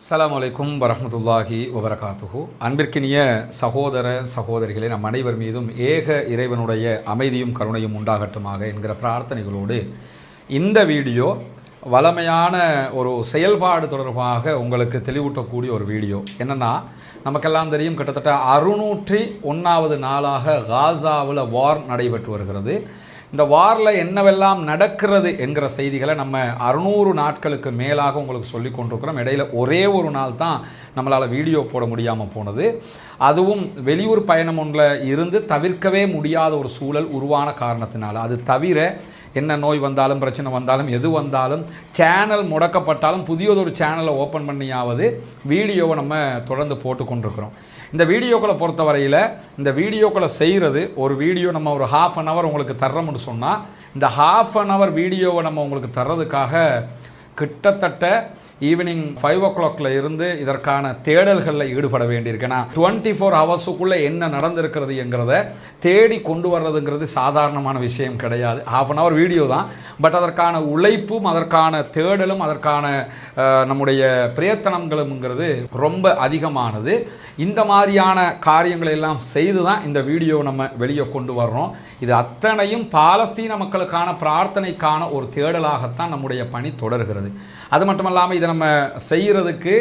அஸ்ஸலாமு அலைக்கும் வரஹ்மத்துல்லாஹி வபரகாத்துஹு. அன்பிற்கினிய சகோதர சகோதரிகளே, நம் அனைவர் மீதும் ஏக இறைவனுடைய அமைதியும் கருணையும் உண்டாகட்டுமாக என்கிற பிரார்த்தனைகளோடு இந்த வீடியோ வளமையான ஒரு செயல்பாடு தொடர்பாக உங்களுக்கு தெளிவூட்டக்கூடிய ஒரு வீடியோ. என்னென்னா, நமக்கெல்லாம் தெரியும், கிட்டத்தட்ட 601வது நாளாக காசாவில் வார் நடைபெற்று வருகிறது. இந்த வாரில் என்னவெல்லாம் நடக்கிறது என்கிற செய்திகளை நம்ம 600 நாட்களுக்கு மேலாக உங்களுக்கு சொல்லி கொண்டிருக்கிறோம். இடையில் ஒரே ஒரு நாள் தான் நம்மளால் வீடியோ போட முடியாமல் போனது. அதுவும் வெளியூர் பயணம் ஒன்றில் இருந்து தவிர்க்கவே முடியாத ஒரு சூழல் உருவான காரணத்தினால. அது தவிர என்ன நோய் வந்தாலும் பிரச்சனை வந்தாலும் எது வந்தாலும் சேனல் முடக்கப்பட்டாலும் புதியதொரு சேனலை ஓப்பன் பண்ணியாவது வீடியோவை நம்ம தொடர்ந்து போட்டு கொண்டிருக்கிறோம். இந்த வீடியோக்களை பொறுத்தவரையில் இந்த வீடியோக்களை செய்கிறது, ஒரு வீடியோ நம்ம ஒரு ½ அன் ஹவர் உங்களுக்கு தர்றோம்னு சொன்னால், இந்த ½ அன் ஹவர் வீடியோவை நம்ம உங்களுக்கு தர்றதுக்காக கிட்டத்தட்ட ஈவினிங் 5 o'clockல இருந்து இதற்கான தேடல்களில் ஈடுபட வேண்டியிருக்கு. ஏன்னா 24 ஹவர்ஸுக்குள்ளே என்ன நடந்திருக்கிறது என்கிறத தேடி கொண்டு வர்றதுங்கிறது சாதாரணமான விஷயம் கிடையாது. ½ அன் ஹவர் வீடியோ தான், பட் அதற்கான உழைப்பும் அதற்கான தேடலும் அதற்கான நம்முடைய பிரயத்தனங்களும்ங்கிறது ரொம்ப அதிகமானது. இந்த மாதிரியான காரியங்களை எல்லாம் செய்து தான் இந்த வீடியோ நம்ம வெளியே கொண்டு வர்றோம். இது அத்தனையும் பாலஸ்தீன மக்களுக்கான பிரார்த்தனைக்கான ஒரு தேடலாகத்தான் நம்முடைய பணி தொடர்கிறது. அது மட்டுமல்லாமல் இதை நம்ம செய்கிறதுக்கு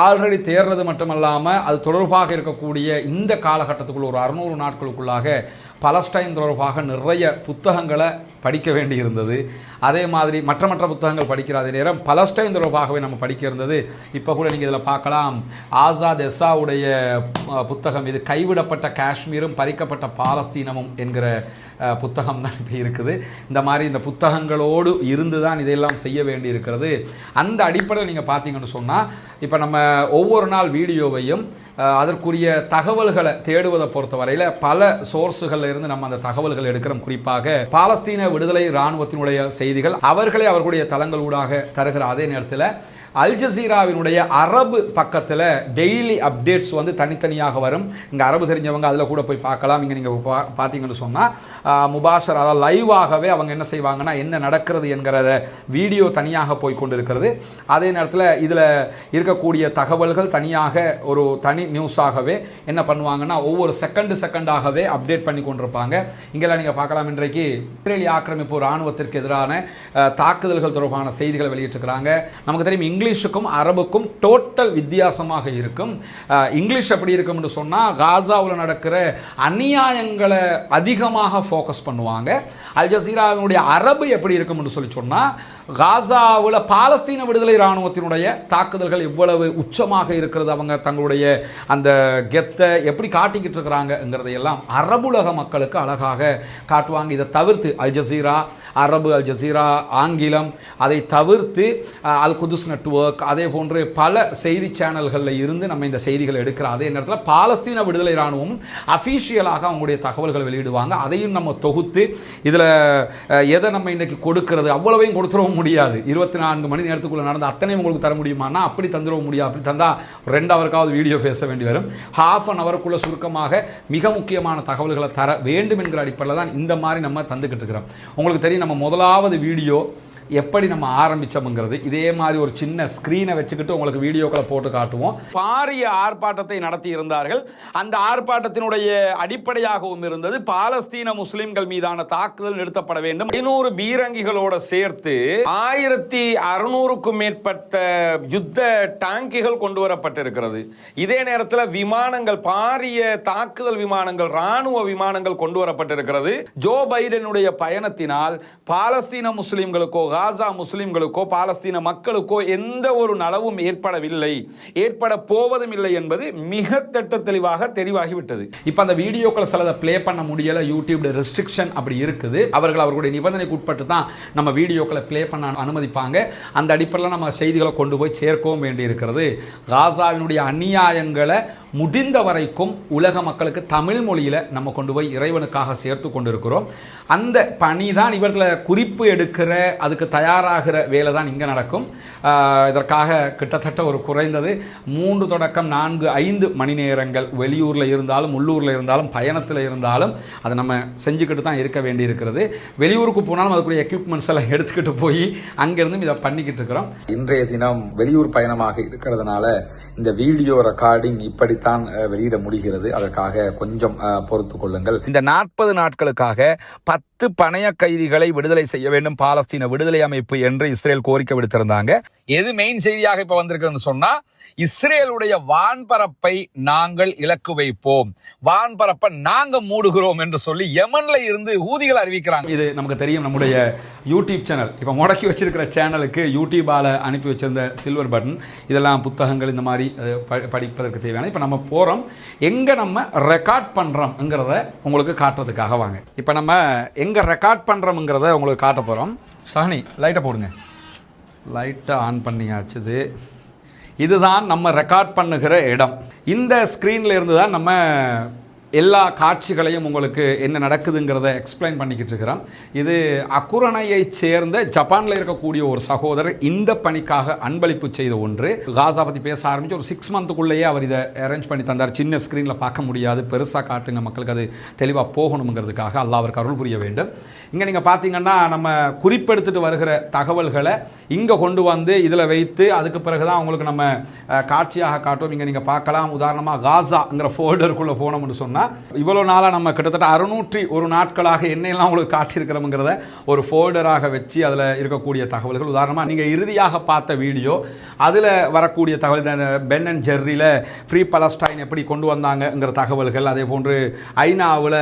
ஆல்ரெடி தேர்றது மட்டுமல்லாமல் அது தொடர்பாக இருக்கக்கூடிய இந்த காலகட்டத்துக்குள்ள ஒரு 600 நாட்களுக்குள்ளாக பலஸ்டைன் தொடர்பாக நிறைய புத்தகங்களை படிக்க வேண்டி இருந்தது. அதே மாதிரி மற்ற புத்தகங்கள் படிக்கிற அதே நேரம் பலஸ்டைன் தொடர்பாகவே நம்ம படிக்க இருந்தது. இப்போ கூட நீங்கள் இதில் பார்க்கலாம், ஆசாத் எஸ்ஸாவுடைய புத்தகம், இது கைவிடப்பட்ட காஷ்மீரும் பறிக்கப்பட்ட பாலஸ்தீனமும் என்கிற புத்தகம் தான் இப்போ இருக்குது. இந்த மாதிரி இந்த புத்தகங்களோடு இருந்து தான் இதையெல்லாம் செய்ய வேண்டி இருக்கிறது. அந்த அடிப்படையில் நீங்கள் பார்த்தீங்கன்னு சொன்னால், இப்போ நம்ம ஒவ்வொரு நாள் வீடியோவையும் அதற்குரிய தகவல்களை தேடுவதை பொறுத்தவரையில் பல சோர்ஸுகளில் இருந்து நம்ம அந்த தகவல்கள் எடுக்கிறோம். குறிப்பாக பாலஸ்தீன விடுதலை இராணுவத்தினுடைய செய்திகள் அவர்களே அவர்களுடைய தளங்களூடாக தருகிற அதே நேரத்தில் அல் ஜசீராவினுடைய அரபு பக்கத்தில் டெய்லி அப்டேட்ஸ் வந்து தனித்தனியாக வரும். இங்கே அரபு தெரிஞ்சவங்க அதில் கூட போய் பார்க்கலாம். இங்கே நீங்கள் பார்த்தீங்கன்னு சொன்னால் முபாஷர், அதாவது லைவாகவே அவங்க என்ன செய்வாங்கன்னா, என்ன நடக்கிறது என்கிறத வீடியோ தனியாக போய் கொண்டு இருக்கிறது. அதே நேரத்தில் இதில் இருக்கக்கூடிய தகவல்கள் தனியாக ஒரு தனி நியூஸாகவே என்ன பண்ணுவாங்கன்னா, ஒவ்வொரு செகண்டாகவே அப்டேட் பண்ணி கொண்டிருப்பாங்க. இங்கெல்லாம் நீங்கள் பார்க்கலாம், இன்றைக்கு இஸ்ரேலிய ஆக்கிரமிப்பு இராணுவத்திற்கு எதிரான தாக்குதல்கள் தொடர்பான செய்திகளை வெளியிட்டிருக்கிறாங்க. நமக்கு தெரியும், இங்கிலீஷுக்கும் அரபுக்கும் டோட்டல் வித்தியாசமாக இருக்கும். இங்கிலீஷ் எப்படி இருக்கும் என்று சொன்னால், காசாவில் நடக்கிற அநியாயங்களை அதிகமாக ஃபோக்கஸ் பண்ணுவாங்க. அல் ஜசீராவினுடைய அரபு எப்படி இருக்கும் என்று சொன்னால், காசாவில் பாலஸ்தீன விடுதலை இராணுவத்தினுடைய தாக்குதல்கள் எவ்வளவு உச்சமாக இருக்கிறது, அவங்க தங்களுடைய அந்த கெத்தை எப்படி காட்டிக்கிட்டு இருக்கிறாங்கிறதையெல்லாம் அரபுலக மக்களுக்கு அழகாக காட்டுவாங்க. இதை தவிர்த்து அல் ஜசீரா அரபு, அல் ஜசீரா ஆங்கிலம், அதை தவிர்த்து அல் குதுஸ் நெட்வொர்க், அதே போன்று பல செய்தி சேனல்களில் இருந்து நம்ம இந்த செய்திகளை எடுக்கிறோம். அதே நேரத்தில் பாலஸ்தீன விடுதலை இராணுவம் அஃபீஷியலாக அவங்களுடைய தகவல்கள் வெளியிடுவாங்க. அதையும் நம்ம தொகுத்து இதில் எதை நம்ம இன்றைக்கி கொடுக்கிறது, அவ்வளவையும் கொடுத்துடவும் முடியாது. 24 மணி நேரத்துக்குள்ளே நடந்த அத்தனையும் உங்களுக்கு தர முடியுமானா அப்படி தந்துடவும் முடியாது. அப்படி தந்தால் 2 ஹவருக்காவது வீடியோ பேச வேண்டி வரும். ½ அன் ஹவருக்குள்ளே சுருக்கமாக மிக முக்கியமான தகவல்களை தர வேண்டும் என்கிற அடிப்படையில் தான் இந்த மாதிரி நம்ம தந்துக்கிட்டு இருக்கிறோம். உங்களுக்கு தெரியும், நம்ம முதலாவது வீடியோ எப்படி நம்ம ஆரம்பிச்சோம்ங்கிறது இதே மாதிரி ஒரு சின்ன ஸ்கிரீனை வச்சுக்கிட்டு உங்களுக்கு வீடியோக்களை போட்டு காட்டுவோம். பாரிய ஆர்ப்பாட்டத்தை நடத்தி இருந்தார்கள். அந்த ஆர்ப்பாட்டத்தினுடைய அடிப்படையாகவும் இருந்தது பாலஸ்தீன முஸ்லிம்கள் மீதான தாக்குதல் நிறுத்தப்பட வேண்டும். 500 பீரங்கிகளோடு சேர்த்து 1600க்கும் மேற்பட்ட யுத்த டாங்கிகள் கொண்டு வரப்பட்டிருக்கிறது. இதே நேரத்தில் விமானங்கள், பாரிய தாக்குதல் விமானங்கள், ராணுவ விமானங்கள் கொண்டு வரப்பட்டிருக்கிறது. ஜோ பைடனுடைய பயணத்தினால் பாலஸ்தீன முஸ்லிம்களுக்கோ காசா முஸ்லிம்களுக்கோ பாலஸ்தீன மக்களுக்கோ எந்த ஒரு நலவும் ஏற்படவில்லை, ஏற்பட போவதும் இல்லை என்பது மிக திட்ட தெளிவாக தெரிவாகிவிட்டது. இப்போ அந்த வீடியோக்களை சிலதை பிளே பண்ண முடியல, யூடியூப்ல ரெஸ்ட்ரிக்ஷன் அப்படி இருக்குது. அவர்களுடைய நிபந்தனைக்கு உட்பட்டு தான் நம்ம வீடியோக்களை பிளே பண்ண அனுமதிப்பாங்க. அந்த அடிப்படையில் நம்ம செய்திகளை கொண்டு போய் சேர்க்கவும் வேண்டி இருக்கிறது. காசாவினுடைய அநியாயங்களை முடிந்த வரைக்கும் உலக மக்களுக்கு தமிழ் மொழியில் நம்ம கொண்டு போய் இறைவனுக்காக சேர்த்து கொண்டிருக்கிறோம். அந்த பணி தான் இவர்களில் குறிப்பு எடுக்கிற அதுக்கு தயாராகிற வேலை தான் இங்கே நடக்கும். இதற்காக கிட்டத்தட்ட ஒரு குறைந்தது 3 தொடக்கம் 4, 5 மணி நேரங்கள் வெளியூரில் இருந்தாலும் உள்ளூரில் இருந்தாலும் பயணத்தில் இருந்தாலும் அதை நம்ம செஞ்சுக்கிட்டு தான் இருக்க வேண்டி இருக்கிறது. வெளியூருக்கு போனாலும் அதுக்குரிய எக்யூப்மெண்ட்ஸ் எல்லாம் எடுத்துக்கிட்டு போய் அங்கிருந்தும் இதை பண்ணிக்கிட்டு இருக்கிறோம். இன்றைய தினம் வெளியூர் பயணமாக இருக்கிறதுனால இந்த வீடியோ ரெக்கார்டிங் இப்படித்தான் வெளியிட முடிகிறது. அதற்காக கொஞ்சம் பொறுத்து கொள்ளுங்கள். இந்த 40 நாட்களுக்காக 10 பணைய கைதிகளை விடுதலை செய்ய வேண்டும் பாலஸ்தீன விடுதலை அமைப்பு என்று இஸ்ரேல் கோரிக்கை விடுத்திருந்தாங்க. எது மெயின் செய்தியாக இப்ப வந்திருக்குன்னு சொன்னா, இஸ்ரேலுடைய வான்பரப்பை நாங்கள் இலக்கு வைப்போம், வான்பரப்பை நாங்க மூடுகிறோம் என்று சொல்லி யமன்ல இருந்து ஊதிகள் அறிவிக்கிறாங்க. இது நமக்கு தெரியும். நம்முடைய யூடியூப் சேனல் இப்ப முடக்கி வச்சிருக்கிற சேனலுக்கு யூடியூபால அனுப்பி வச்சிருந்த சில்வர் பட்டன் இதெல்லாம் புத்தகங்கள் இந்த மாதிரி படிப்பதற்கு தேவையான. இப்ப நம்ம போறோம், எங்க நம்ம ரெக்கார்ட் பண்றோம்ங்கிறத உங்களுக்கு காட்டுறதுக்காக வாங்க. இப்ப நம்ம எங்க ரெக்கார்ட் பண்றோம்ங்கிறத உங்களுக்கு காட்ட போறோம். சஹனி லைட்டை போடுங்க. லைட்டை ஆன் பண்ணியாச்சுது. இதுதான் நம்ம ரெக்கார்ட் பண்ணுகிற இடம். இந்த ஸ்க்ரீனில் இருந்து தான் நம்ம எல்லா காட்சிகளையும் உங்களுக்கு என்ன நடக்குதுங்கிறத எக்ஸ்பிளைன் பண்ணிக்கிட்டு இருக்கிறோம். இது அக்குரணையை சேர்ந்த ஜப்பானில் இருக்கக்கூடிய ஒரு சகோதரர் இந்த பணிக்காக அன்பளிப்பு செய்த ஒன்று. காசா பற்றி பேச ஆரம்பித்து ஒரு 6 மந்த்துக்குள்ளேயே அவர் இதை அரேஞ்ச் பண்ணி தந்தார். சின்ன ஸ்க்ரீனில் பார்க்க முடியாது, பெருசாக காட்டுங்க, மக்களுக்கு அது தெளிவாக போகணுங்கிறதுக்காக அல்லாஹ் அவருக்கு அருள் புரிய வேண்டும். இங்கே நீங்கள் பார்த்தீங்கன்னா நம்ம குறிப்பெடுத்துட்டு வருகிற தகவல்களை இங்கே கொண்டு வந்து இதில் வைத்து அதுக்கு பிறகு தான் உங்களுக்கு நம்ம காட்சியாக காட்டுவோம். இங்கே நீங்கள் பார்க்கலாம். உதாரணமாக காசாங்கிற ஃபோல்டருக்குள்ளே போனோம்னு சொன்னால் இவ்வளோ நாளாக நம்ம கிட்டத்தட்ட 601 நாட்களாக என்னெல்லாம் உங்களுக்கு காட்டியிருக்கிறோம்ங்கிறத ஒரு ஃபோல்டராக வச்சு அதில் இருக்கக்கூடிய தகவல்கள். உதாரணமாக நீங்கள் இறுதியாக பார்த்த வீடியோ அதில் வரக்கூடிய தகவல் பென் அண்ட் ஜெர்ரியில் ஃப்ரீ பலஸ்டைன் எப்படி கொண்டு வந்தாங்கங்கிற தகவல்கள். அதே போன்று ஐநாவில்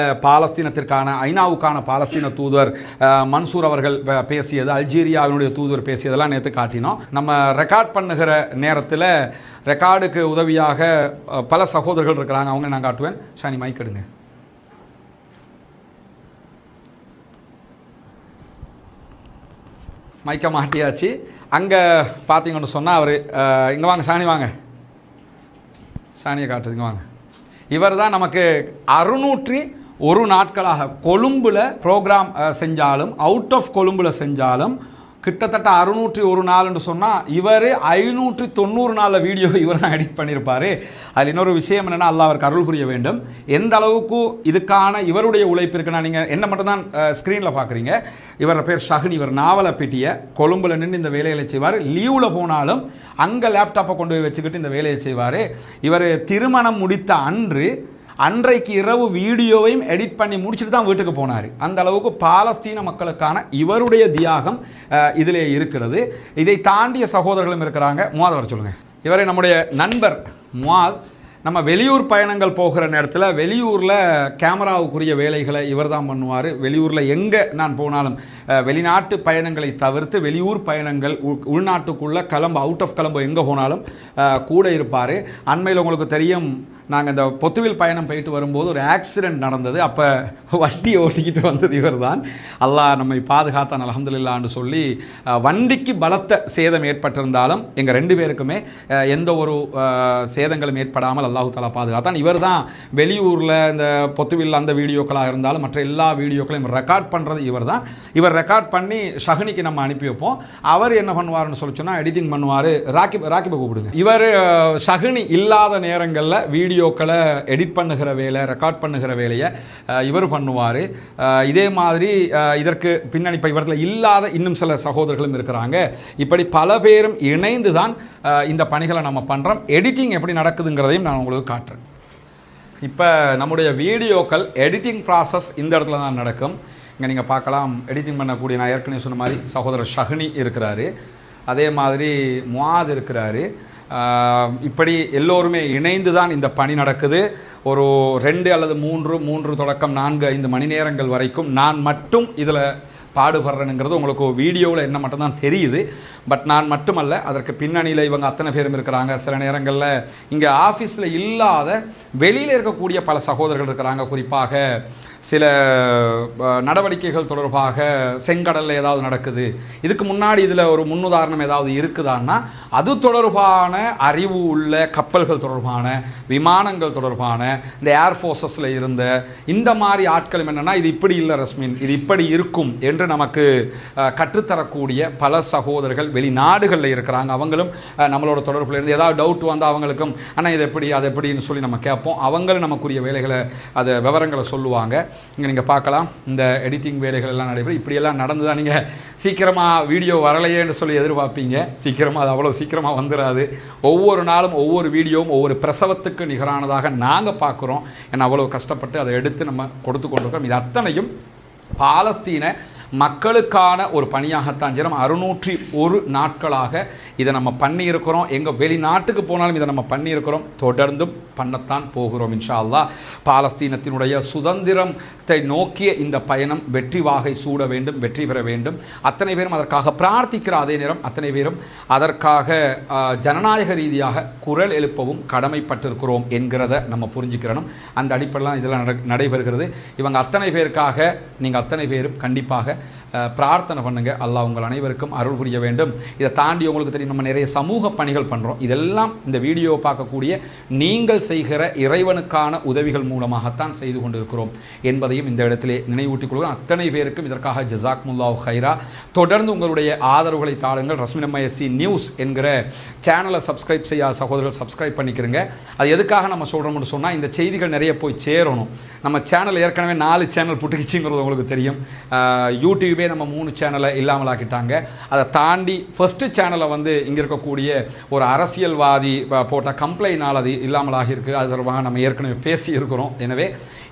ஐநாவுக்கான பாலஸ்தீன தூதர் மன்சூர் அவர்கள் பேசியது, அல்ஜீரியாவினுடைய தூதர் பேசியதெல்லாம் நேற்று காட்டினோம். நம்ம ரெக்கார்ட் பண்ணுகிற நேரத்தில் ரெக்கார்டுக்கு உதவியாக பல சகோதரர்கள் இருக்கிறாங்க. அவங்க நான் காட்டுவேன். ஷானி மைக் எடுங்க. மைக்க மாட்டியாச்சு. அங்கே பார்த்தீங்கன்னு சொன்னால் அவர் இங்கே வாங்க ஷானி, வாங்க ஷானியை காட்டுதுங்க வாங்க. இவர் தான் நமக்கு 601 நாட்களாக கொழும்புல ப்ரோக்ராம் செஞ்சாலும் அவுட் ஆஃப் கொழும்புல செஞ்சாலும் கிட்டத்தட்ட 601 நாள் என்று சொன்னால் இவர் 590 நாளில் வீடியோ இவர் தான் எடிட் பண்ணியிருப்பார். அதில் இன்னொரு விஷயம் என்னென்னா அல்லாஹ் அவருக்கு அருள் புரிய வேண்டும். எந்த அளவுக்கு இதுக்கான இவருடைய உழைப்பு இருக்குன்னா, நீங்கள் என்ன மட்டும்தான் ஸ்க்ரீனில் பார்க்குறீங்க. இவர பேர் ஷஹ்னி. இவர் நாவலை பிட்டிய கொழும்புல நின்று இந்த வேலைகளை செய்வார். லீவில் போனாலும் அங்கே லேப்டாப்பை கொண்டு போய் வச்சுக்கிட்டு இந்த வேலையை செய்வார். இவர் திருமணம் முடித்த அன்றைக்கு இரவு வீடியோவையும் எடிட் பண்ணி முடிச்சுட்டு தான் வீட்டுக்கு போனார். அந்த அளவுக்கு பாலஸ்தீன மக்களுக்கான இவருடைய தியாகம் இதிலே இருக்கிறது. இதை தாண்டிய சகோதரர்களும் இருக்கிறாங்க. முவாத் வர சொல்லுங்கள். இவரை நம்முடைய நண்பர் முவாத். நம்ம வெளியூர் பயணங்கள் போகிற நேரத்தில் வெளியூரில் கேமராவுக்குரிய வேலைகளை இவர் தான் பண்ணுவார். வெளியூரில் எங்கே நான் போனாலும் வெளிநாட்டு பயணங்களை தவிர்த்து வெளியூர் பயணங்கள் உள்நாட்டுக்குள்ளே அவுட் ஆஃப் கொலம்போ எங்கே போனாலும் கூட இருப்பார். அண்மையில் உங்களுக்கு தெரியும், நாங்கள் இந்த பொத்துவில் பயணம் போயிட்டு வரும்போது ஒரு ஆக்சிடென்ட் நடந்தது. அப்போ வண்டியை ஓட்டிக்கிட்டு வந்தது இவர் தான். அல்லாஹ் நம்மை பாதுகாத்தான் அல்ஹம்துலில்லாஹ்னு சொல்லி வண்டிக்கு பலத்த சேதம் ஏற்பட்டிருந்தாலும் எங்கள் 2 பேருக்குமே எந்த ஒரு சேதங்களும் ஏற்படாமல் அல்லாஹு தாலா பாதுகாத்தான். இவர் தான் வெளியூரில் இந்த பொத்துவில் அந்த வீடியோக்களாக இருந்தாலும் மற்ற எல்லா வீடியோக்களையும் ரெக்கார்ட் பண்ணுறது இவர் தான். இவர் ரெக்கார்ட் பண்ணி ஷஹ்னிக்கு நம்ம அனுப்பி வைப்போம். அவர் என்ன பண்ணுவார்னு சொல்லி சொன்னால் எடிட்டிங் பண்ணுவார். ராக்கிபை கூப்பிடுங்க. இவர் ஷஹ்னி இல்லாத நேரங்களில் வீடியோக்களை எடிட் பண்ணுகிற வேலை, ரெக்கார்ட் பண்ணுகிற வேலையை இவர் பண்ணுவார். இதே மாதிரி இதற்கு பின்னணி இப்போ இவர்கள் இல்லாத இன்னும் சில சகோதரர்களும் இருக்கிறாங்க. இப்படி பல பேரும் இணைந்து தான் இந்த பணிகளை நம்ம பண்ணுறோம். எடிட்டிங் எப்படி நடக்குதுங்கிறதையும் நான் உங்களுக்கு காட்டுறேன். இப்போ நம்முடைய வீடியோக்கள் எடிட்டிங் ப்ராசஸ் இந்த இடத்துல தான் நடக்கும். இங்கே நீங்கள் பார்க்கலாம், எடிட்டிங் பண்ணக்கூடிய நான் ஏற்கனவே சொன்ன மாதிரி சகோதரர் ஷஹ்னி இருக்கிறாரு, அதே மாதிரி முவாத் இருக்கிறாரு. இப்படி எல்லோருமே இணைந்து தான் இந்த பணி நடக்குது. ஒரு 2 அல்லது 3 தொடக்கம் 4, 5 மணி நேரங்கள் வரைக்கும் நான் மட்டும் இதில் பாடுபடுறேனுங்கிறது உங்களுக்கு வீடியோவில் என்ன மட்டும்தான் தெரியுது. பட் நான் மட்டுமல்ல, அதற்கு பின்னணியில் இவங்க அத்தனை பேரும் இருக்கிறாங்க. சில நேரங்களில் இங்கே ஆஃபீஸில் இல்லாத வெளியில் இருக்கக்கூடிய பல சகோதரர்கள் இருக்கிறாங்க. குறிப்பாக சில நடவடிக்கைகள் தொடர்பாக செங்கடலில் ஏதாவது நடக்குது, இதுக்கு முன்னாடி இதில் ஒரு முன்னுதாரணம் ஏதாவது இருக்குதான்னா அது தொடர்பான அறிவு உள்ள கப்பல்கள் தொடர்பான விமானங்கள் தொடர்பான இந்த ஏர்ஃபோர்ஸஸில் இருந்த இந்த மாதிரி ஆட்களும் என்னென்னா இது இப்படி இல்லை ரஸ்மின், இது இப்படி இருக்கும் என்று நமக்கு கற்றுத்தரக்கூடிய பல சகோதரர்கள் வெளிநாடுகளில் இருக்கிறாங்க. அவங்களும் நம்மளோட தொடர்பில் இருந்து ஏதாவது டவுட் வந்தால் அவங்களுக்கும் ஆனால் இது எப்படி அது எப்படின்னு சொல்லி நம்ம கேட்போம். அவங்களும் நமக்குரிய வேலைகளை அதை விவரங்களை சொல்லுவாங்க. இங்கே நீங்கள் பார்க்கலாம் இந்த எடிட்டிங் வேலைகள் எல்லாம் நடைபெறும். இப்படியெல்லாம் நடந்து தான் நீங்கள் சீக்கிரமாக வீடியோ வரலையேன்னு சொல்லி எதிர்பார்ப்பீங்க. சீக்கிரமாக அது அவ்வளோ சீக்கிரமாக வந்துடாது. ஒவ்வொரு நாளும் ஒவ்வொரு வீடியோவும் ஒவ்வொரு பிரசவத்துக்கு நிகரானதாக நாங்கள் பார்க்குறோம். ஏன்னா அவ்வளோ கஷ்டப்பட்டு அதை எடுத்து நம்ம கொடுத்து கொண்டிருக்கிறோம். இது அத்தனையும் பாலஸ்தீன மக்களுக்கான ஒரு பணியாகத்தான் செய்யணும். 601 நாட்களாக இதை நம்ம பண்ணியிருக்கிறோம். எங்கள் வெளிநாட்டுக்கு போனாலும் இதை நம்ம பண்ணியிருக்கிறோம், தொடர்ந்தும் பண்ணத்தான் போகிறோம் இன்ஷா அல்லாஹ். பாலஸ்தீனத்தினுடைய சுதந்திரத்தை நோக்கிய இந்த பயணம் வெற்றி வாகை சூட வேண்டும், வெற்றி பெற வேண்டும். அத்தனை பேரும் அதற்காக பிரார்த்திக்கிற அதே நேரம் அத்தனை பேரும் அதற்காக ஜனநாயக ரீதியாக குரல் எழுப்பவும் கடமைப்பட்டிருக்கிறோம் என்கிறத நம்ம புரிஞ்சுக்கிறணும். அந்த அடிப்படையில் இதெல்லாம் நடைபெறுகிறது. இவங்க அத்தனை பேருக்காக நீங்கள் அத்தனை பேரும் கண்டிப்பாக பிரார்த்தனை பண்ணுங்க. அல்லாஹ் உங்கள் அனைவருக்கும் அருள் புரிய வேண்டும். இதை தாண்டி உங்களுக்கு தெரியும் நம்ம நிறைய சமூக பணிகள் பண்ணுறோம். இதெல்லாம் இந்த வீடியோவை பார்க்கக்கூடிய நீங்கள் செய்கிற இறைவனுக்கான உதவிகள் மூலமாகத்தான் செய்து கொண்டிருக்கிறோம் என்பதையும் இந்த இடத்திலே நினைவூட்டிக் கொள்கிறோம். அத்தனை பேருக்கும் இதற்காக ஜஸாக்முல்லாஹு ஹைரா. தொடர்ந்து உங்களுடைய ஆதரவுகளை தாழுங்கள். ரஸ்மினம்மையசி நியூஸ் என்கிற சேனலை சப்ஸ்கிரைப் செய்யாத சகோதரர்கள் சப்ஸ்கிரைப் பண்ணிக்கிறங்க. அது எதுக்காக நம்ம சொல்கிறோம்னு சொன்னால் இந்த செய்திகள் நிறைய போய் சேரணும். நம்ம சேனல் ஏற்கனவே 4 சேனல் புட்டுக்கிச்சுங்கிறது உங்களுக்கு தெரியும். யூடியூபே நம்ம 3 சேனலை இல்லாமல் ஆக்கிட்டாங்க. அதை தாண்டி ஃபர்ஸ்ட் சேனலை வந்து இங்கே இருக்கக்கூடிய ஒரு அரசியல்வாதி போட்ட கம்ப்ளைனால் அது இல்லாமல் ஆகியிருக்கு. அது தொடர்பாக நம்ம ஏற்கனவே பேசி இருக்கிறோம். எனவே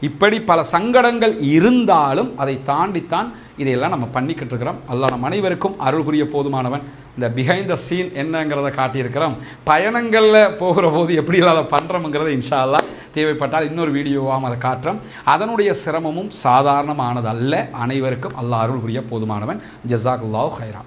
இப்படி பல சங்கடங்கள் இருந்தாலும் அதை தாண்டித்தான் இதையெல்லாம் நம்ம பண்ணிக்கிட்டு இருக்கிறோம். அல்லாஹ் நம் அனைவருக்கும் அருள் புரிய போதுமானவன். இந்த பிஹைண்ட் த சீன் என்னங்கிறத காட்டியிருக்கிறோம். பயணங்களில் போகிற போது எப்படியெல்லாம் அதை பண்ணுறோங்கிறத இன்ஷா அல்லாஹ் தேவைப்பட்டால் இன்னொரு வீடியோவாக அதை காட்டுறோம். அதனுடைய சிரமமும் சாதாரணமானது அல்ல. அனைவருக்கும் அல்லாஹ் அருள் புரிய போதுமானவன். ஜஸாக்குல்லாஹு ஹைரா.